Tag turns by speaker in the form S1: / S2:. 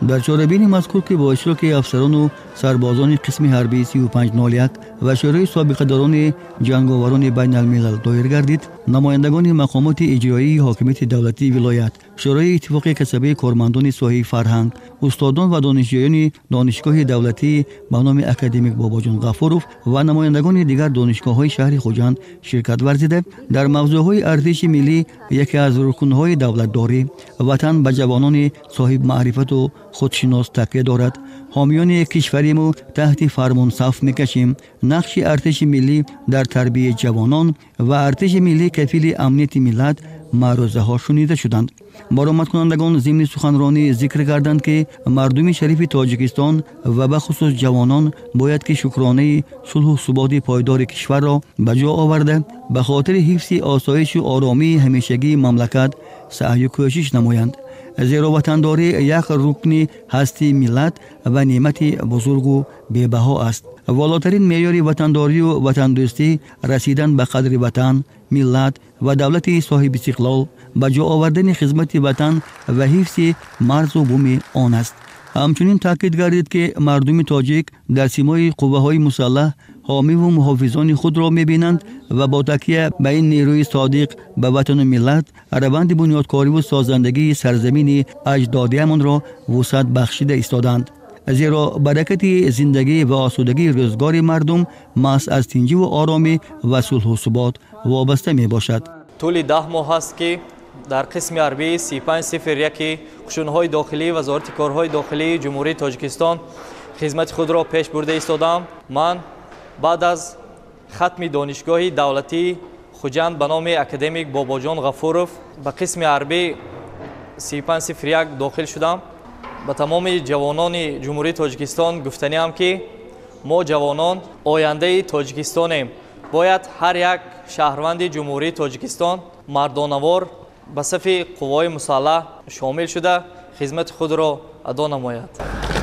S1: در چاره‌بین مذکور که با اشتراک افسران و سربازان قسم حربی 3501 و شورای سابقه‌داران جنگاوران بین الملل دایر گردید، نمایندگان مقامات اجرایی حاکمیت دولتی ولایت، شورای اتفاق کسبی کارمندان ساحه فرهنگ، استادان و دانشجویان دانشگاه دولتی به نام اکادمیک باباجان غفورов و نمایندگان دیگر دانشگاه‌های شهر خوجند شرکت ورزیده در موضوعهای ارتش ملی، یکی از رکن‌های دولتداری وطن به جوانان صاحب معرفت و خودشناس تکیه دارد. حامیان کشوریم و تحت فرمان صف میکشیم. نقش ارتش ملی در تربیت جوانان و ارتش ملی کفیل امنیت ملت معروضه ها شنیده شدند. برآمد کنندگان ضمن سخنرانی ذکر کردند که مردم شریف تاجیکستان و به خصوص جوانان باید که شکرانه صلح و ثبات پایدار کشور را به جا آورده به خاطر حفظ آسایش و آرامی همیشگی مملکت سعی و کوشش نمایند، زیرا وطنداری یک رکن هستی ملت و نعمت بزرگ و بی‌بها است. والاترین معیار وطنداری و وطن دوستی رسیدن به قدر وطن، ملت و دولت صاحب استقلال، به جا آوردن خدمت وطن و حفظ مرز و بوم آن است. همچنین تاکید گردید که مردم تاجیک در سیمای قوه‌های مسلح حامی و محافظان خود را می‌بینند و با تکیه به این نیروی صادق به وطن و ملت روند بنیادکاری و سازندگی سرزمین اجدادیمان را وسعت بخشیده ایستادند، زیرا برکت زندگی و آسودگی روزگار مردم محض از تنجی و آرامی و صلح و ثبات وابسته می باشد.
S2: طول 10 ماه است که در قسم حربی 3501 قشون‌های داخلی وزارت کارهای داخلی جمهوری تاجیکستان خدمت خود را پیش برده ایستادم. من بعد از ختم دانشگاه دولتی خوجند به نام اکادمیک باباجان غفورов به قسم حربی 3501 داخل شدم. به تمام جوانان جمهوری تاجیکستان گفتنیم که ما جوانان آینده تاجیکستانیم. باید هر یک شهروند جمهوری تاجیکستان مردانوار به صف قوای مسلح شامل شده خدمت خود را ادا نماید.